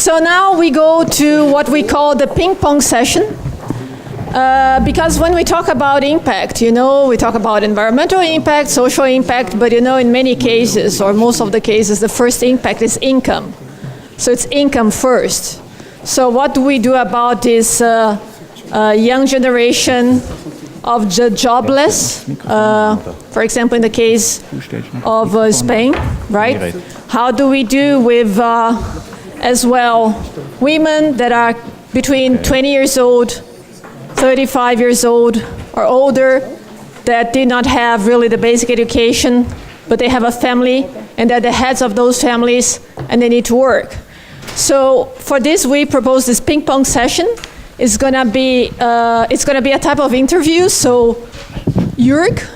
So now we go to what we call the ping pong session. Because when we talk about impact, we talk about environmental impact, social impact, but in many cases, or most of the cases, the first impact is income. So it's income first. So what do we do about this young generation of the jobless? For example, in the case of Spain, right? How do we do with, as well, women that are between 20 years old, 35 years old or older, that did not have really the basic education, but they have a family, and they're the heads of those families, and they need to work. So for this, we propose this ping pong session. It's gonna be a type of interview. So Jürg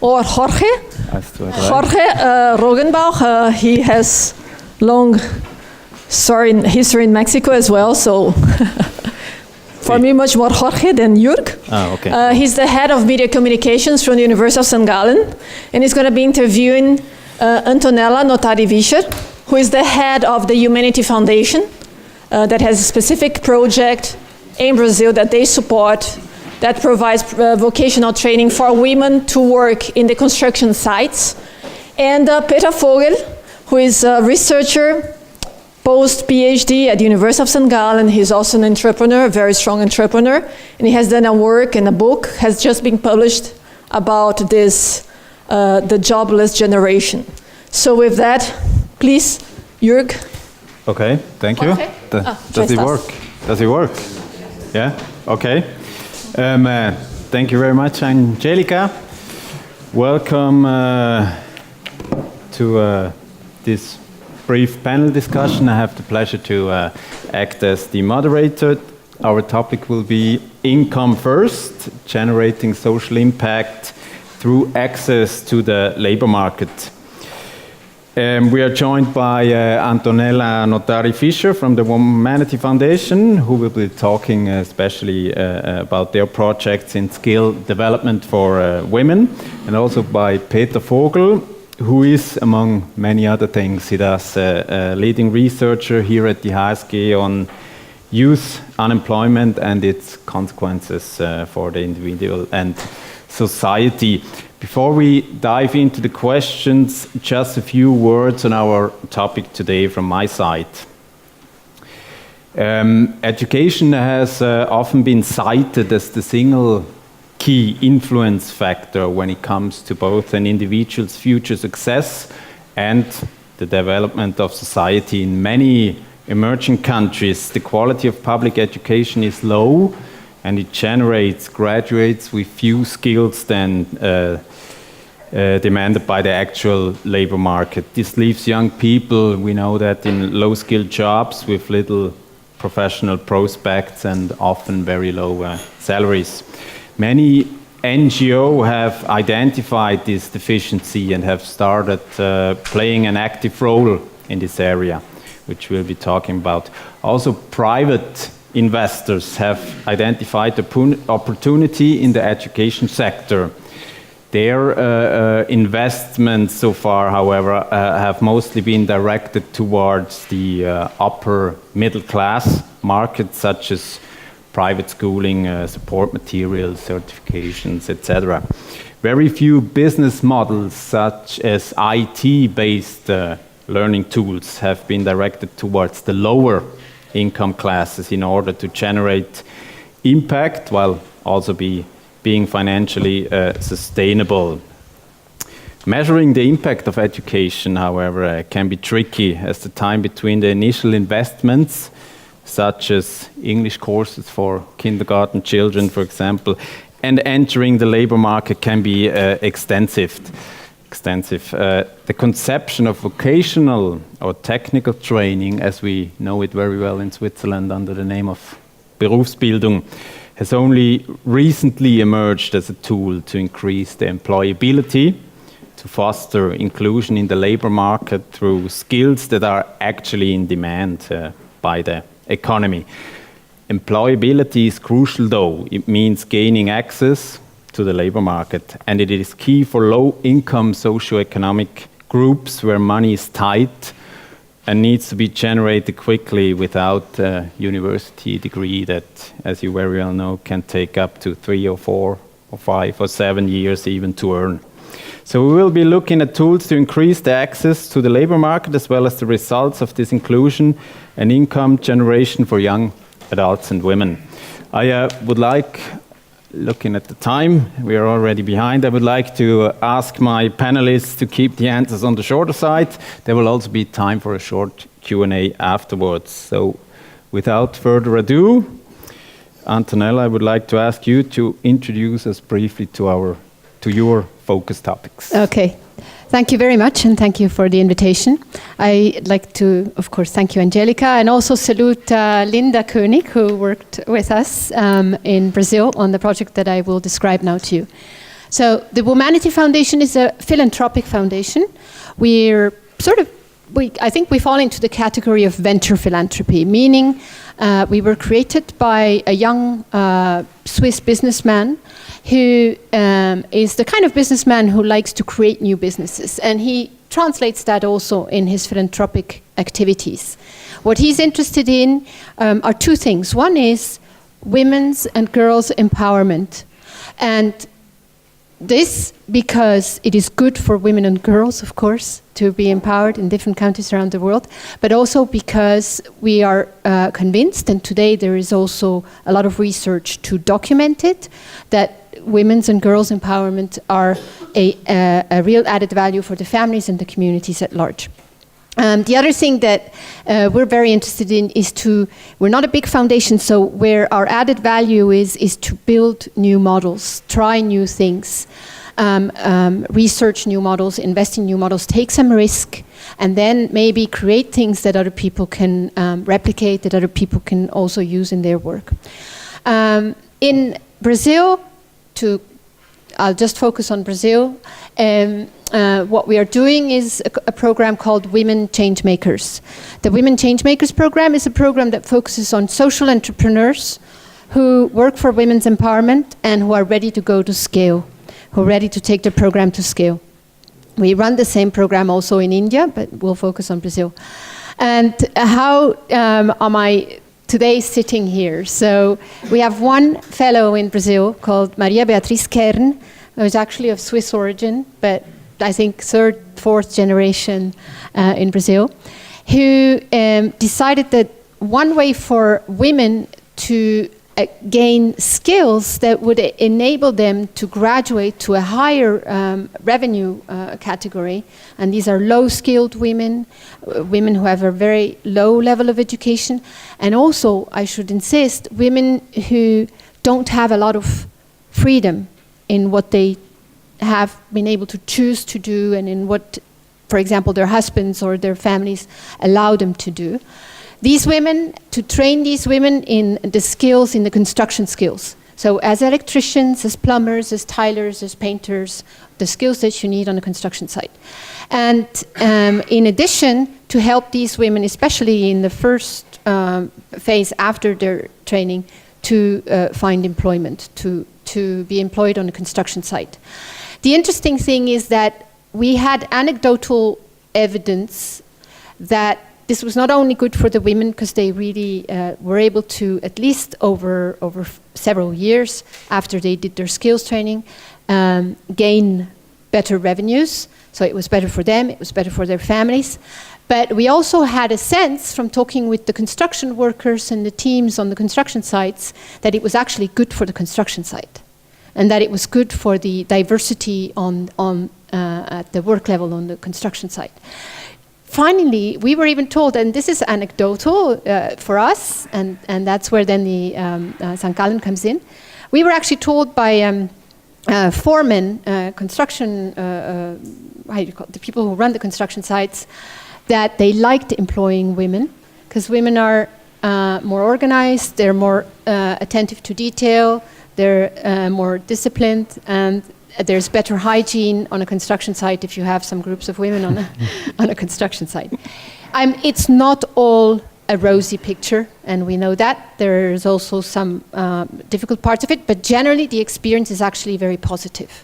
or Jorge Roggenbauch, he has long history in Mexico as well. So for me, much more Jorge than Jürg. Okay. He's the head of media communications from the University of St. Gallen, and he's going to be interviewing Antonella Notari Vischer, who is the head of the Womanity Foundation, that has a specific project in Brazil that they support that provides vocational training for women to work in the construction sites. And Peter Vogel, who is a researcher, post-PhD at the University of St. Gallen. He's also an entrepreneur, a very strong entrepreneur, and he has done a work and a book has just been published about this, the jobless generation. So with that, please, Jürg. Okay, thank you. Okay. Does it work? Does it work? Yeah? Okay. Thank you very much, Angelica. Welcome to this brief panel discussion. I have the pleasure to act as the moderator. Our topic will be income first, generating social impact through access to the labor market. We are joined by Antonella Notari Vischer from the Womanity Foundation, who will be talking especially about their projects in skill development for women, and also by Peter Vogel, who is, among many other things, he does a leading researcher here at the HSG on youth unemployment and its consequences for the individual and society. Before we dive into the questions, just a few words on our topic today from my side. Education has often been cited as the single key influence factor when it comes to both an individual's future success and the development of society. In many emerging countries, the quality of public education is low, and it generates graduates with few skills than demanded by the actual labor market. This leaves young people, we know that, in low-skilled jobs with little professional prospects and often very low salaries. Many NGOs have identified this deficiency and have started playing an active role in this area, which we'll be talking about. Also, private investors have identified the opportunity in the education sector. Their investments so far, however, have mostly been directed towards the upper middle class markets, such as private schooling, support materials, certifications, etc. Very few business models, such as IT-based learning tools, have been directed towards the lower income classes in order to generate impact while also being financially sustainable. Measuring the impact of education, however, can be tricky, as the time between the initial investments, such as English courses for kindergarten children, for example, and entering the labor market can be extensive. The conception of vocational or technical training, as we know it very well in Switzerland under the name of Berufsbildung, has only recently emerged as a tool to increase the employability, to foster inclusion in the labor market through skills that are actually in demand by the economy. Employability is crucial, though. It means gaining access to the labor market, and it is key for low-income socioeconomic groups where money is tight and needs to be generated quickly without a university degree that, as you very well know, can take up to 3 or 4 or 5 or 7 years even to earn. So we will be looking at tools to increase the access to the labor market as well as the results of this inclusion and income generation for young adults and women. I would like, looking at the time, we are already behind, I would like to ask my panelists to keep the answers on the shorter side. There will also be time for a short Q&A afterwards. So without further ado, Antonella, I would like to ask you to introduce us briefly to your focus topics. Okay. Thank you very much, and thank you for the invitation. I'd like to, of course, thank you, Angelica, and also salute Linda Koenig, who worked with us in Brazil on the project that I will describe now to you. So the Womanity Foundation is a philanthropic foundation. I think we fall into the category of venture philanthropy, meaning we were created by a young Swiss businessman who is the kind of businessman who likes to create new businesses. And he translates that also in his philanthropic activities. What he's interested in are two things. One is women's and girls' empowerment. And this because it is good for women and girls, of course, to be empowered in different countries around the world, but also because we are convinced, and today there is also a lot of research to document it, that women's and girls' empowerment are a real added value for the families and the communities at large. The other thing that we're very interested in is we're not a big foundation, so where our added value is to build new models, try new things, research new models, invest in new models, take some risk, and then maybe create things that other people can replicate, that other people can also use in their work. In Brazil, I'll just focus on Brazil. What we are doing is a program called Women Changemakers. The Women Changemakers program is a program that focuses on social entrepreneurs who work for women's empowerment and who are ready to go to scale, who are ready to take the program to scale. We run the same program also in India, but we'll focus on Brazil. And how am I today sitting here? So we have one fellow in Brazil called Maria Beatriz Kern, who is actually of Swiss origin, but I think 3rd, 4th generation in Brazil, who decided that one way for women to gain skills that would enable them to graduate to a higher revenue category, and these are low-skilled women, women who have a very low level of education, and also, I should insist, women who don't have a lot of freedom in what they have been able to choose to do and in what, for example, their husbands or their families allow them to do. These women, to train these women in the skills, in the construction skills. So as electricians, as plumbers, as tilers, as painters, the skills that you need on a construction site. And in addition, to help these women, especially in the first phase after their training, to find employment, to be employed on a construction site. The interesting thing is that we had anecdotal evidence that this was not only good for the women, because they really were able to, at least over several years after they did their skills training, gain better revenues. So it was better for them, it was better for their families. But we also had a sense from talking with the construction workers and the teams on the construction sites that it was actually good for the construction site, and that it was good for the diversity at the work level on the construction site. Finally, we were even told, and this is anecdotal for us, and that's where then the St. Gallen comes in. We were actually told by foremen, construction, how do you call it, the people who run the construction sites, that they liked employing women, because women are more organized, they're more attentive to detail, they're more disciplined, and there's better hygiene on a construction site if you have some groups of women on a construction site. It's not all a rosy picture, and we know that. There's also some difficult parts of it, but generally the experience is actually very positive.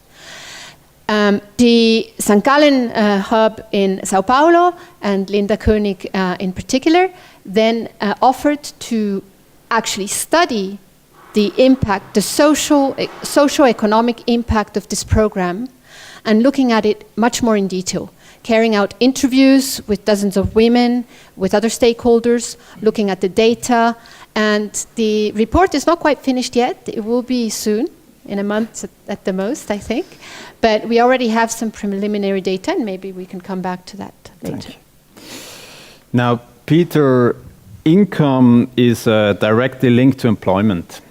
The St. Gallen hub in Sao Paulo and Linda Koenig in particular then offered to actually study the impact, the socio-economic impact of this program, and looking at it much more in detail, carrying out interviews with dozens of women, with other stakeholders, looking at the data, and the report is not quite finished yet. It will be soon, in a month at the most, I think. But we already have some preliminary data, and maybe we can come back to that later. Now, Peter, income is directly linked to employment.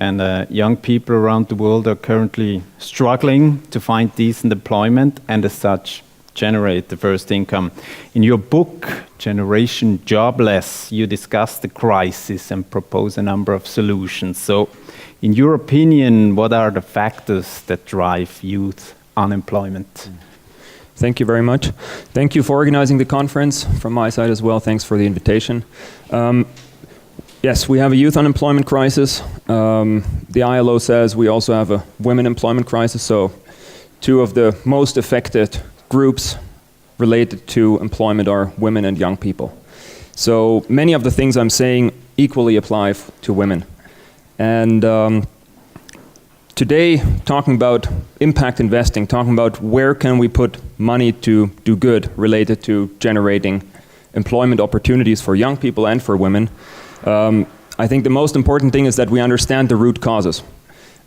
And young people around the world are currently struggling to find decent employment and as such generate the first income. In your book, Generation Jobless, you discuss the crisis and propose a number of solutions. So, in your opinion, what are the factors that drive youth unemployment? Thank you very much. Thank you for organizing the conference. From my side as well, thanks for the invitation. Yes, we have a youth unemployment crisis. The ILO says we also have a women employment crisis, so two of the most affected groups related to employment are women and young people. So many of the things I'm saying equally apply to women. And today, talking about impact investing, talking about where can we put money to do good related to generating employment opportunities for young people and for women, I think the most important thing is that we understand the root causes.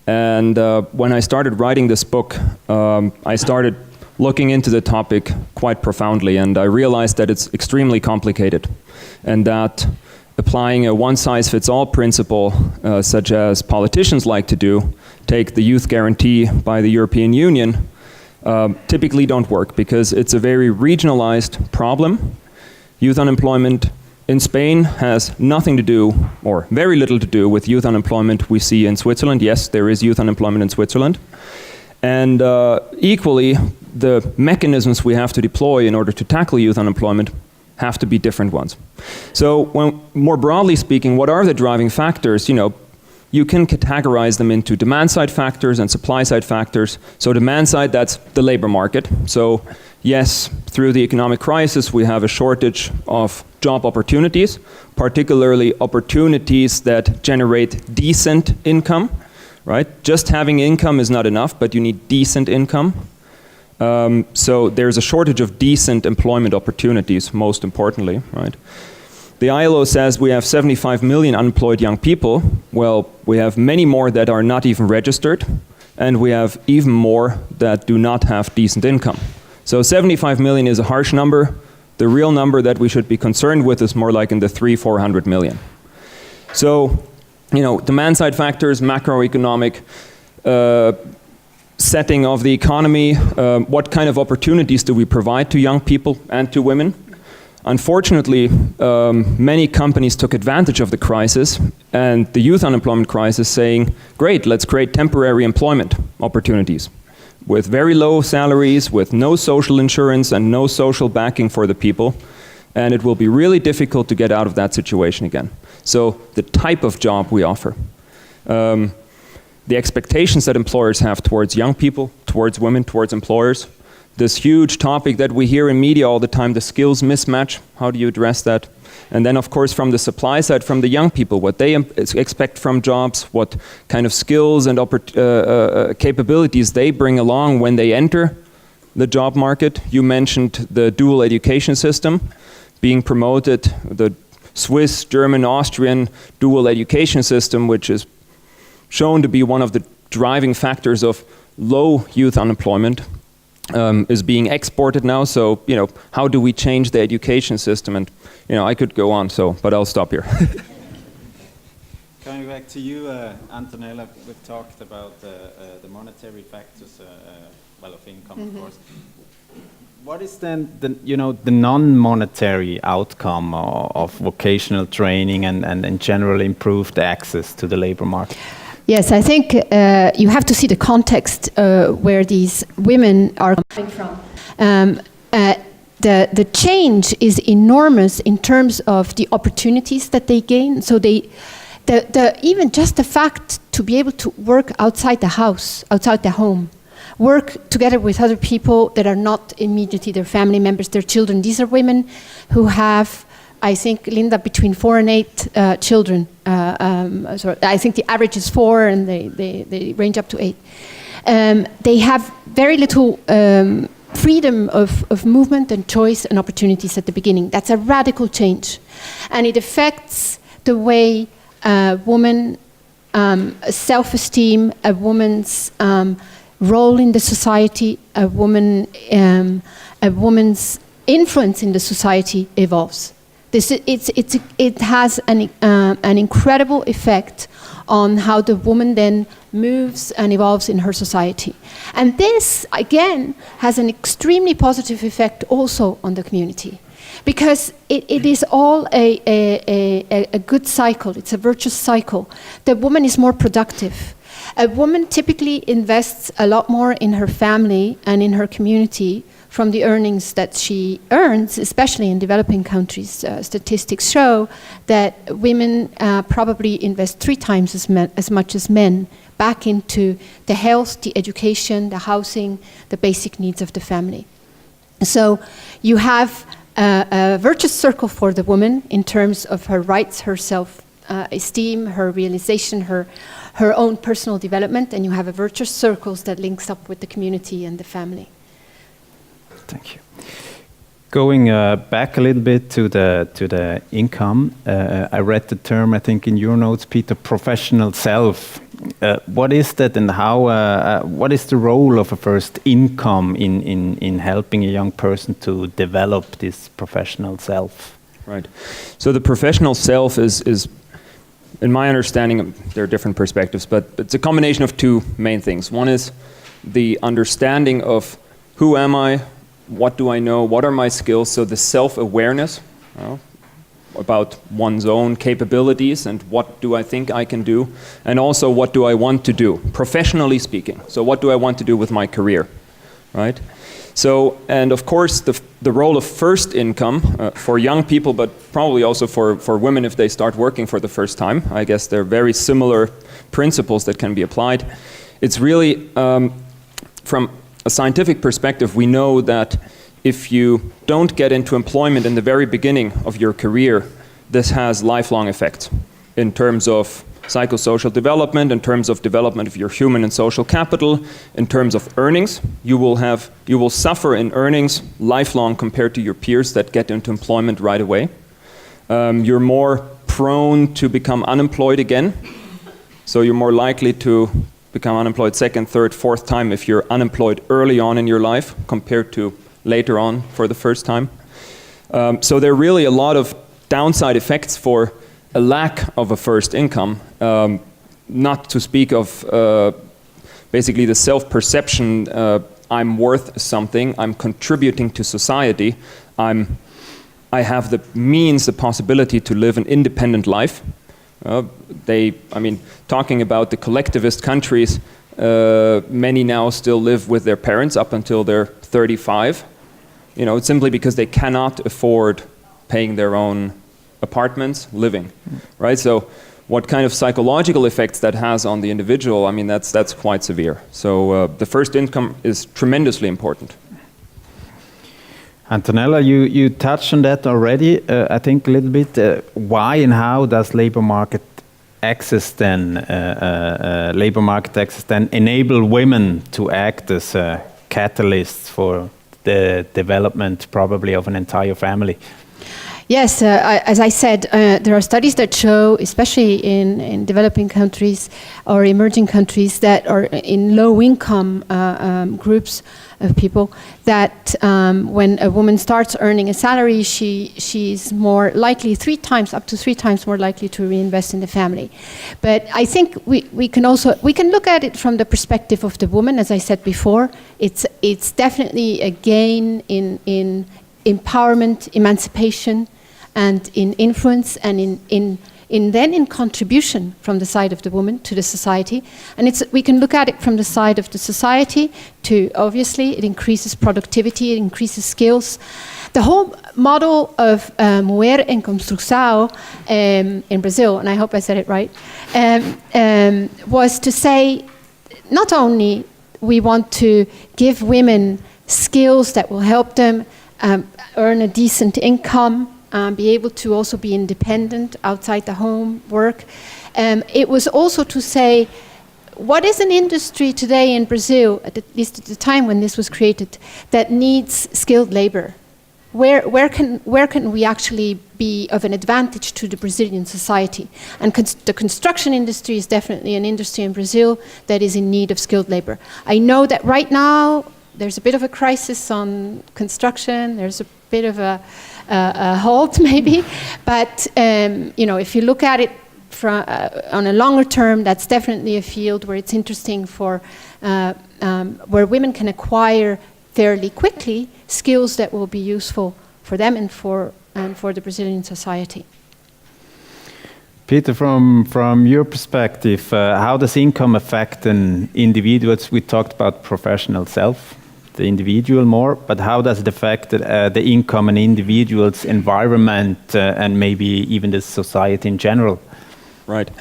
And when I started writing this book, I started looking into the topic quite profoundly, and I realized that it's extremely complicated, and that applying a one-size-fits-all principle, such as politicians like to do, take the youth guarantee by the European Union, typically don't work, because it's a very regionalized problem. Youth unemployment in Spain has nothing to do, or very little to do, with youth unemployment we see in Switzerland. Yes, there is youth unemployment in Switzerland. And equally, the mechanisms we have to deploy in order to tackle youth unemployment have to be different ones. So, more broadly speaking, what are the driving factors? You can categorize them into demand-side factors and supply-side factors. So demand-side, that's the labor market. So yes, through the economic crisis, we have a shortage of job opportunities, particularly opportunities that generate decent income, right? Just having income is not enough, but you need decent income. So there's a shortage of decent employment opportunities, most importantly, right? The ILO says we have 75 million unemployed young people. Well, we have many more that are not even registered, and we have even more that do not have decent income. So 75 million is a harsh number. The real number that we should be concerned with is more like in the 300-400 million. So, demand-side factors, macroeconomic setting of the economy, what kind of opportunities do we provide to young people and to women? Unfortunately, many companies took advantage of the crisis and the youth unemployment crisis, saying, great, let's create temporary employment opportunities with very low salaries, with no social insurance and no social backing for the people, and it will be really difficult to get out of that situation again. So the type of job we offer, the expectations that employers have towards young people, towards women, towards employers, this huge topic that we hear in media all the time, the skills mismatch, how do you address that? And then, of course, from the supply side, from the young people, what they expect from jobs, what kind of skills and capabilities they bring along when they enter the job market. You mentioned the dual education system being promoted, the Swiss, German, Austrian dual education system, which is shown to be one of the driving factors of low youth unemployment. Is being exported now, so how do we change the education system? And I could go on, but I'll stop here. Coming back to you, Antonella, we've talked about the monetary factors, of income, of course. What is then the non-monetary outcome of vocational training and in general improved access to the labor market? Yes, I think you have to see the context where these women are coming from. The change is enormous in terms of the opportunities that they gain. So even just the fact to be able to work outside the house, outside the home, work together with other people that are not immediately their family members, their children. These are women who have, I think, Linda, between 4 and 8 children. So I think the average is 4, and they range up to 8. They have very little freedom of movement and choice and opportunities at the beginning. That's a radical change. And it affects the way a woman, self-esteem, a woman's role in the society, a woman's influence in the society evolves. It has an incredible effect on how the woman then moves and evolves in her society. And this, again, has an extremely positive effect also on the community, because it is all a good cycle. It's a virtuous cycle. The woman is more productive. A woman typically invests a lot more in her family and in her community from the earnings that she earns, especially in developing countries. Statistics show that women probably invest 3 times as much as men back into the health, the education, the housing, the basic needs of the family. So you have a virtuous circle for the woman in terms of her rights, her self-esteem, her realization, her own personal development, and you have a virtuous circle that links up with the community and the family. Thank you. Going back a little bit to the income, I read the term, I think, in your notes, Peter, professional self. What is that, and how? What is the role of a first income in helping a young person to develop this professional self? Right. So the professional self is, in my understanding, there are different perspectives, but it's a combination of 2 main things. One is the understanding of who am I, what do I know, what are my skills, so the self-awareness about one's own capabilities and what do I think I can do, and also what do I want to do, professionally speaking. So what do I want to do with my career, right? So, and of course, the role of first income for young people, but probably also for women if they start working for the first time. I guess there are very similar principles that can be applied. It's really, from a scientific perspective, we know that if you don't get into employment in the very beginning of your career, this has lifelong effects in terms of psychosocial development, in terms of development of your human and social capital, in terms of earnings. You will suffer in earnings lifelong compared to your peers that get into employment right away. You're more prone to become unemployed again. So you're more likely to become unemployed 2nd, 3rd, 4th time if you're unemployed early on in your life compared to later on for the first time. So there are really a lot of downside effects for a lack of a first income, not to speak of basically the self-perception, I'm worth something, I'm contributing to society, I have the means, the possibility to live an independent life. Talking about the collectivist countries, many now still live with their parents up until they're 35. It's simply because they cannot afford paying their own apartments, living, right? So what kind of psychological effects that has on the individual, that's quite severe. So the first income is tremendously important. Antonella, you touched on that already, I think a little bit. Why and how does labor market access then enable women to act as catalysts for the development probably of an entire family? Yes, as I said, there are studies that show, especially in developing countries or emerging countries that are in low-income groups of people, that when a woman starts earning a salary, she's more likely, up to three times more likely to reinvest in the family. But I think we can look at it from the perspective of the woman. As I said before, it's definitely a gain in empowerment, emancipation, and in influence, and in contribution from the side of the woman to the society. And we can look at it from the side of the society to, obviously, it increases productivity, it increases skills. The whole model of Mulher em Construção in Brazil, and I hope I said it right, was to say not only we want to give women skills that will help them earn a decent income, be able to also be independent outside the home, work. It was also to say, what is an industry today in Brazil, at least at the time when this was created, that needs skilled labor? Where can we actually be of an advantage to the Brazilian society? And the construction industry is definitely an industry in Brazil that is in need of skilled labor. I know that right now there's a bit of a crisis on construction. There's a bit of a halt maybe, but if you look at it on a longer term, that's definitely a field where it's interesting for where women can acquire fairly quickly skills that will be useful for them and for the Brazilian society. Peter, from your perspective, how does income affect an individual? We talked about professional self, the individual more, but how does it affect the income and individual's environment and maybe even the society in general? Right.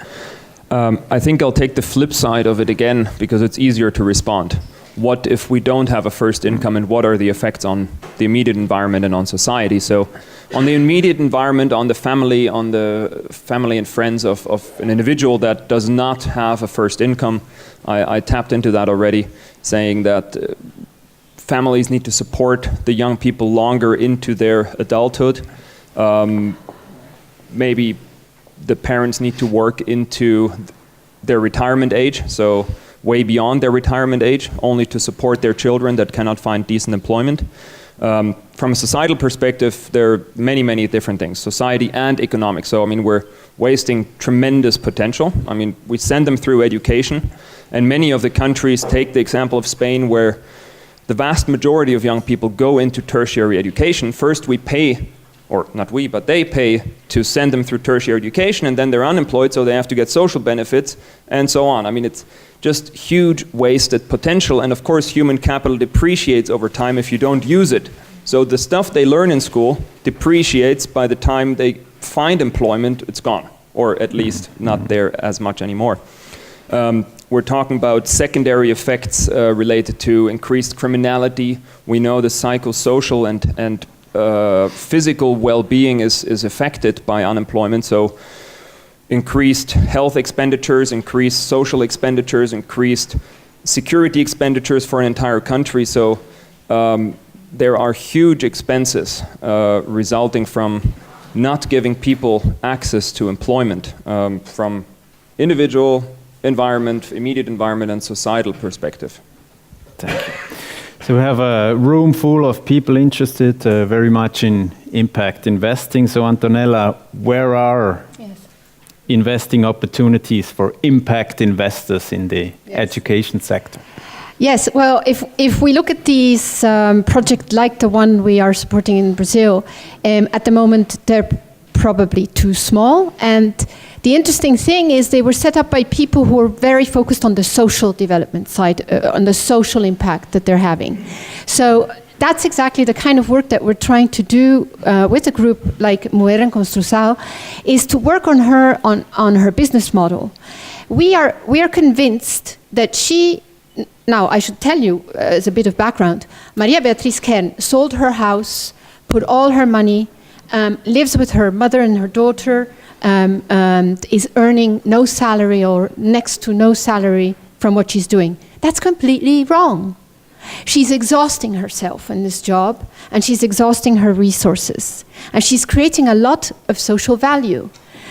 I think I'll take the flip side of it again because it's easier to respond. What if we don't have a first income, and what are the effects on the immediate environment and on society? So on the immediate environment, on the family and friends of an individual that does not have a first income, I tapped into that already, saying that families need to support the young people longer into their adulthood. Maybe the parents need to work into their retirement age, so way beyond their retirement age, only to support their children that cannot find decent employment. From a societal perspective, there are many, many different things, society and economic. So, we're wasting tremendous potential. We send them through education, and many of the countries, take the example of Spain, where the vast majority of young people go into tertiary education. First, we pay, or not we, but they pay to send them through tertiary education, and then they're unemployed, so they have to get social benefits, and so on. It's just huge wasted potential, and of course human capital depreciates over time if you don't use it. So the stuff they learn in school depreciates by the time they find employment, it's gone, or at least not there as much anymore. We're talking about secondary effects related to increased criminality. We know the psychosocial and physical well-being is affected by unemployment, so increased health expenditures, increased social expenditures, increased security expenditures for an entire country. So there are huge expenses resulting from not giving people access to employment from individual environment, immediate environment, and societal perspective. Thank you. So we have a room full of people interested very much in impact investing. So Antonella, where are investing opportunities for impact investors in the education sector? Yes, well, if we look at these projects like the one we are supporting in Brazil, at the moment they're probably too small. And the interesting thing is they were set up by people who are very focused on the social development side, on the social impact that they're having. So that's exactly the kind of work that we're trying to do with a group like Mujer en Construção, is to work on her business model. We are convinced that she, now I should tell you as a bit of background, Maria Beatriz Kern sold her house, put all her money, lives with her mother and her daughter, is earning no salary or next to no salary from what she's doing. That's completely wrong. She's exhausting herself in this job, and she's exhausting her resources, and she's creating a lot of social value.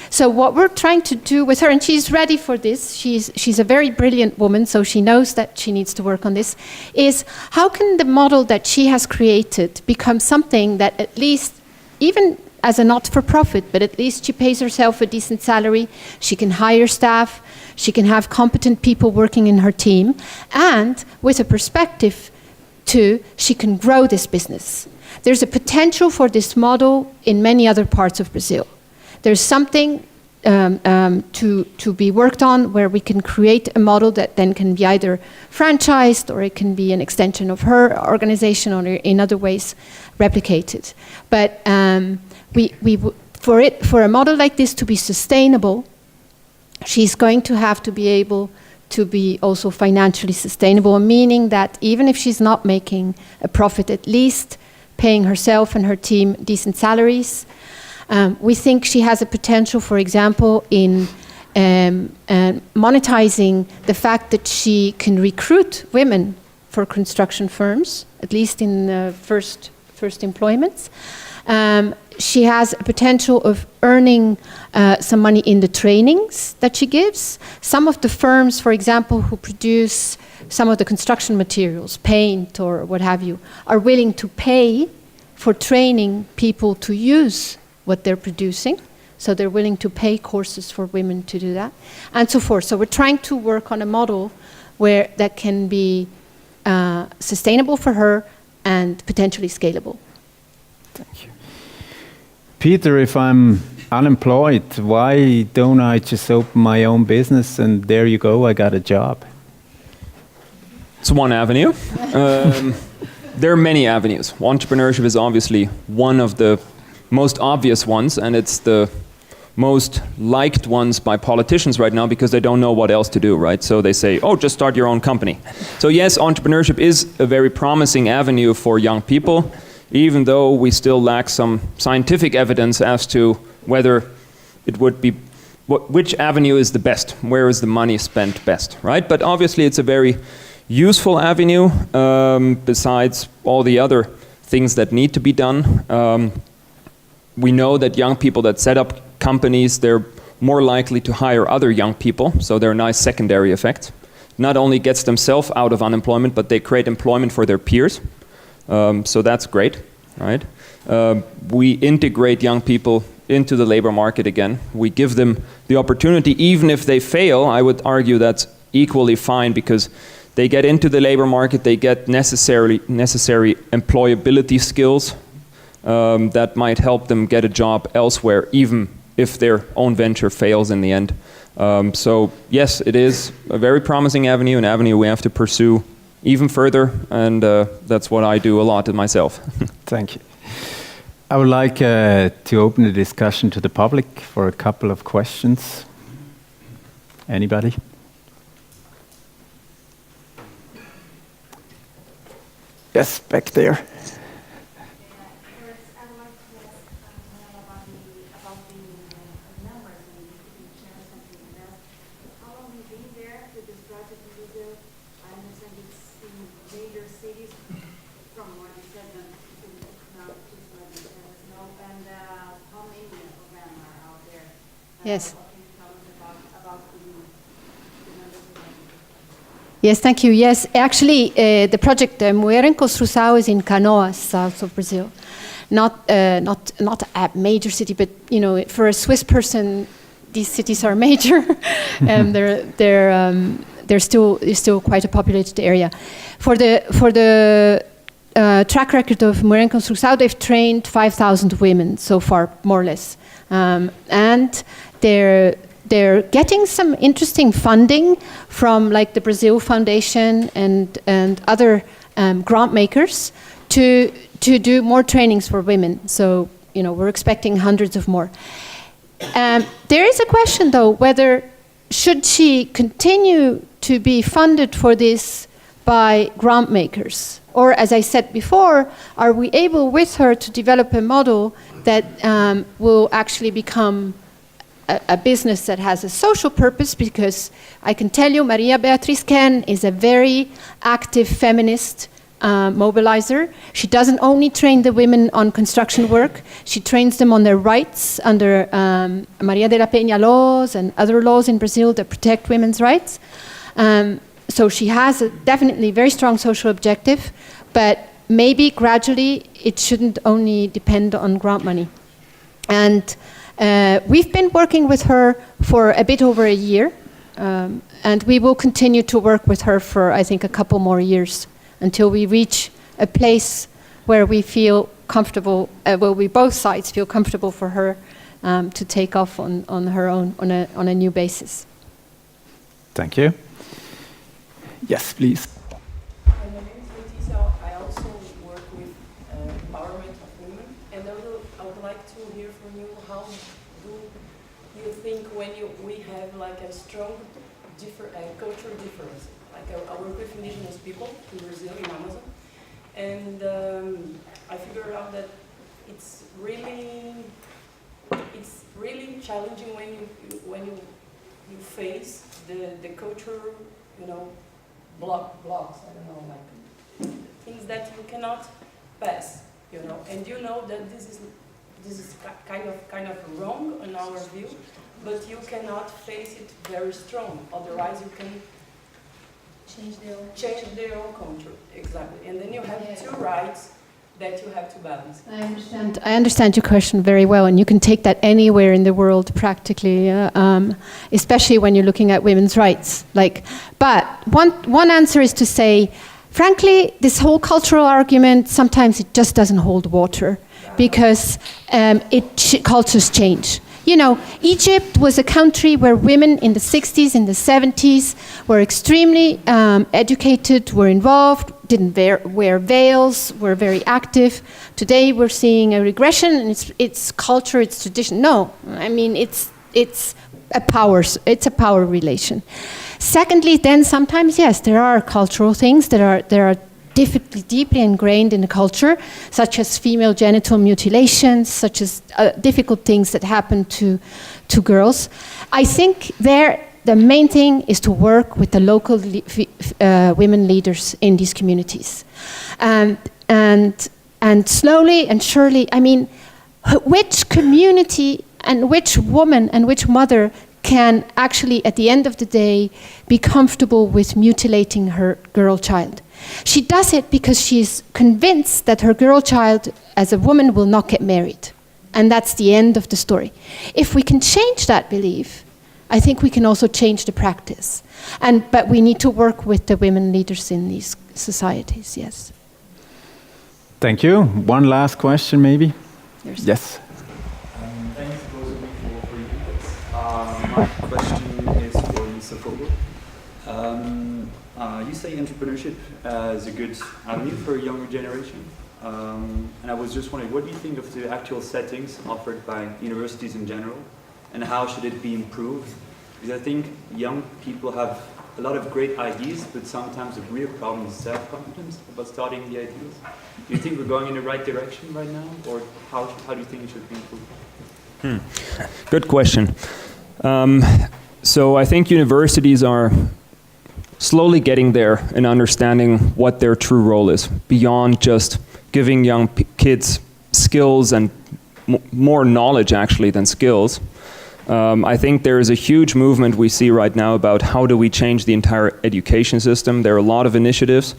So what we're trying to do with her, and she's ready for this, she's a very brilliant woman, so she knows that she needs to work on this, is how can the model that she has created become something that at least, even as a not-for-profit, but at least she pays herself a decent salary, she can hire staff, she can have competent people working in her team, and with a perspective too, she can grow this business. There's a potential for this model in many other parts of Brazil. There's something to be worked on where we can create a model that then can be either franchised, or it can be an extension of her organization, or in other ways replicated. But for a model like this to be sustainable, she's going to have to be able to be also financially sustainable, meaning that even if she's not making a profit, at least paying herself and her team decent salaries. We think she has a potential, for example, in monetizing the fact that she can recruit women for construction firms, at least in the first employments. She has a potential of earning some money in the trainings that she gives. Some of the firms, for example, who produce some of the construction materials, paint or what have you, are willing to pay for training people to use what they're producing. So they're willing to pay courses for women to do that, and so forth. So we're trying to work on a model where that can be sustainable for her and potentially scalable. Thank you. Peter, if I'm unemployed, why don't I just open my own business and there you go, I got a job? It's one avenue. There are many avenues. Entrepreneurship is obviously one of the most obvious ones, and it's the most liked ones by politicians right now because they don't know what else to do, right? So they say, oh, just start your own company. So yes, entrepreneurship is a very promising avenue for young people, even though we still lack some scientific evidence as to whether it would be, which avenue is the best, where is the money spent best, right? But obviously it's a very useful avenue, besides all the other things that need to be done. We know that young people that set up companies, they're more likely to hire other young people, so they're a nice secondary effect. Not only gets themselves out of unemployment, but they create employment for their peers. So that's great, right? We integrate young people into the labor market again. We give them the opportunity, even if they fail. I would argue that's equally fine because they get into the labor market, they get necessary employability skills that might help them get a job elsewhere, even if their own venture fails in the end. So yes, it is a very promising avenue, an avenue we have to pursue even further, and that's what I do a lot myself. Thank you. I would like to open the discussion to the public for a couple of questions. Anybody? Yes, back there. Yes. Yes, thank you. Yes, actually, the project Mulher em Construção is in Canoas, south of Brazil. Not a major city, but you know, for a Swiss person, these cities are major. They're still quite a populated area. For the track record of Mulher em Construção, they've trained 5,000 women so far, more or less, and they're getting some interesting funding from like the Brazil Foundation and other grant makers to do more trainings for women. So, you know, we're expecting hundreds of more. There is a question though, whether should she continue to be funded for this by grant makers? Or as I said before, are we able with her to develop a model that will actually become a business that has a social purpose? Because I can tell you, Maria Beatriz Ken is a very active feminist mobilizer. She doesn't only train the women on construction work, she trains them on their rights under Maria de la Peña laws and other laws in Brazil that protect women's rights. So she has a definitely very strong social objective, but maybe gradually it shouldn't only depend on grant money. And we've been working with her for a bit over a year, and we will continue to work with her for, I think, a couple more years until we reach a place where we feel comfortable, where we both sides feel comfortable for her to take off on her own, on a new basis. Thank you. Yes, please. My name is Leticia. I also work with empowerment of women, and I would like to hear from you, how do you think when we have like a strong cultural difference. Like I work with indigenous people in Brazil, in Amazon, and I figured out that it's really challenging when you face the culture, blocks. I don't know, like things that you cannot pass, and that this is kind of wrong in our view, but you cannot face it very strong. Otherwise, you can change their own culture. Exactly, and then you have two rights that you have to balance. I understand your question very well, and you can take that anywhere in the world practically, especially when you're looking at women's rights. But one answer is to say, frankly, this whole cultural argument, sometimes it just doesn't hold water, because cultures change. Egypt was a country where women in the 60s, in the 70s were extremely educated, were involved, didn't wear veils, were very active. Today we're seeing a regression, and it's culture, it's tradition. No, I mean it's a power relation. Secondly, then sometimes yes, there are cultural things that are deeply ingrained in the culture, such as female genital mutilations, such as difficult things that happen to girls. I think the main thing is to work with the local women leaders in these communities, and slowly and surely. I mean, which community and which woman and which mother can actually, at the end of the day, be comfortable with mutilating her girl child? She does it because she's convinced that her girl child, as a woman, will not get married. And that's the end of the story. If we can change that belief, I think we can also change the practice. But we need to work with the women leaders in these societies, yes. Thank you. One last question, maybe? Yes. Thanks both of you for your inputs. My question is for Mr. Vogel. You say entrepreneurship is a good avenue for a younger generation. And I was just wondering, what do you think of the actual settings offered by universities in general? And how should it be improved? Because I think young people have a lot of great ideas, but sometimes the real problem is self-confidence about starting the ideas. Do you think we're going in the right direction right now? Or how do you think it should be improved? Good question. So I think universities are slowly getting there in understanding what their true role is, beyond just giving young kids skills and more knowledge actually than skills. I think there is a huge movement we see right now about how do we change the entire education system. There are a lot of initiatives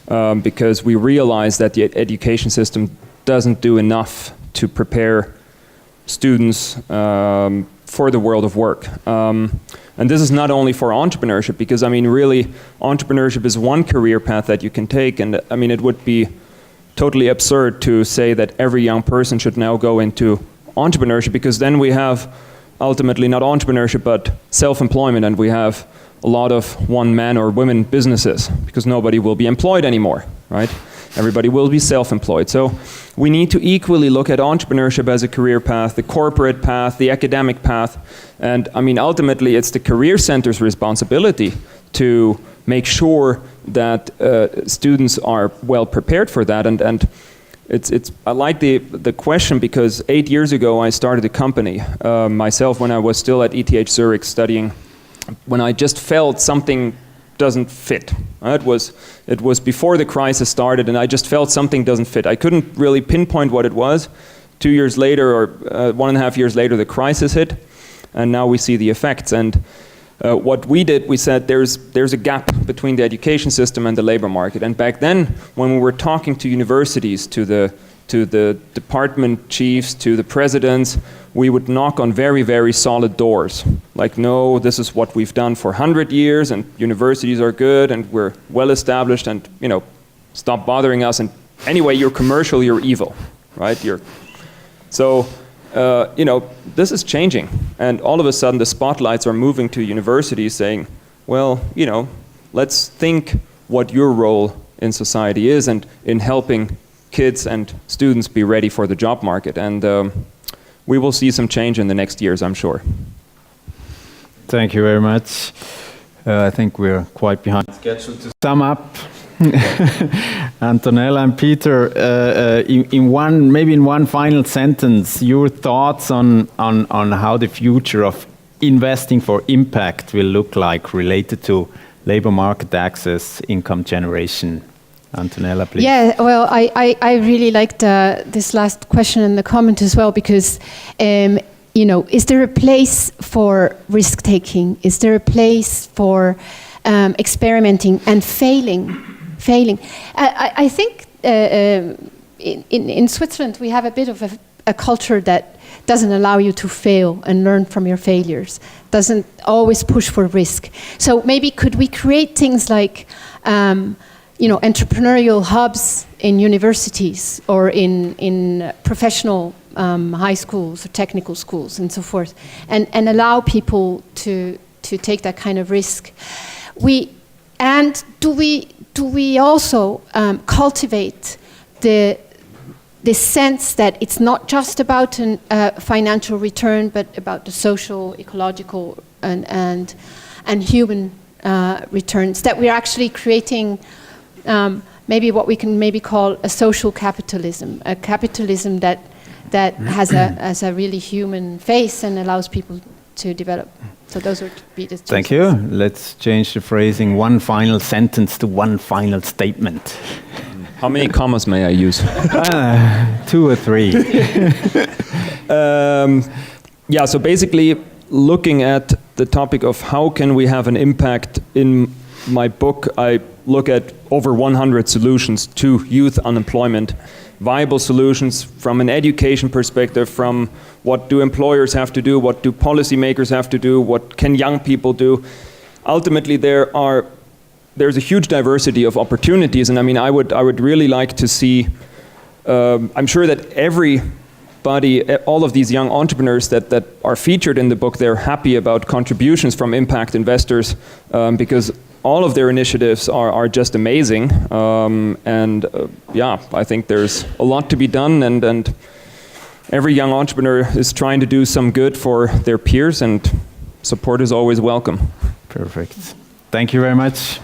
because we realize that the education system doesn't do enough to prepare students for the world of work. And this is not only for entrepreneurship, because I mean really entrepreneurship is one career path that you can take, and I mean it would be totally absurd to say that every young person should now go into entrepreneurship, because then we have ultimately not entrepreneurship but self-employment, and we have a lot of one-man or women businesses because nobody will be employed anymore, right? Everybody will be self-employed. So we need to equally look at entrepreneurship as a career path, the corporate path, the academic path. And I mean, ultimately, it's the career center's responsibility to make sure that students are well prepared for that. And I like the question, because 8 years ago, I started a company myself when I was still at ETH Zurich studying, when I just felt something doesn't fit. It was before the crisis started, and I just felt something doesn't fit. I couldn't really pinpoint what it was. 2 years later, or 1.5 years later, the crisis hit, and now we see the effects. And what we did, we said there's a gap between the education system and the labor market. And back then, when we were talking to universities, to the department chiefs, to the presidents, we would knock on very, very solid doors. Like, no, this is what we've done for 100 years, and universities are good, and we're well established, and, stop bothering us. And anyway, you're commercial, you're evil, right? So, this is changing. And all of a sudden, the spotlights are moving to universities saying, well, let's think what your role in society is, and in helping kids and students be ready for the job market. And we will see some change in the next years, I'm sure. Thank you very much. I think we're quite behind schedule. To sum up, Antonella and Peter, in one final sentence, your thoughts on how the future of investing for impact will look like related to labor market access, income generation. Antonella, please. Yeah, well, I really liked this last question and the comment as well, because is there a place for risk taking? Is there a place for experimenting and failing? I think in Switzerland we have a bit of a culture that doesn't allow you to fail and learn from your failures, doesn't always push for risk. So maybe could we create things like entrepreneurial hubs in universities or in professional high schools or technical schools and so forth, and allow people to take that kind of risk. Do we also cultivate the sense that it's not just about a financial return, but about the social, ecological, and human returns, that we're actually creating maybe what we can maybe call a social capitalism, a capitalism that has a really human face and allows people to develop. So those would be the two. Thank you. Let's change the phrasing. One final sentence to one final statement. How many commas may I use? 2 or 3. So basically looking at the topic of how can we have an impact. In my book, I look at over 100 solutions to youth unemployment, viable solutions from an education perspective, from what do employers have to do, what do policymakers have to do, what can young people do. Ultimately, there's a huge diversity of opportunities, and I would really like to see. I'm sure that everybody, all of these young entrepreneurs that are featured in the book, they're happy about contributions from impact investors because all of their initiatives are just amazing. I think there's a lot to be done, and every young entrepreneur is trying to do some good for their peers, and support is always welcome. Perfect. Thank you very much.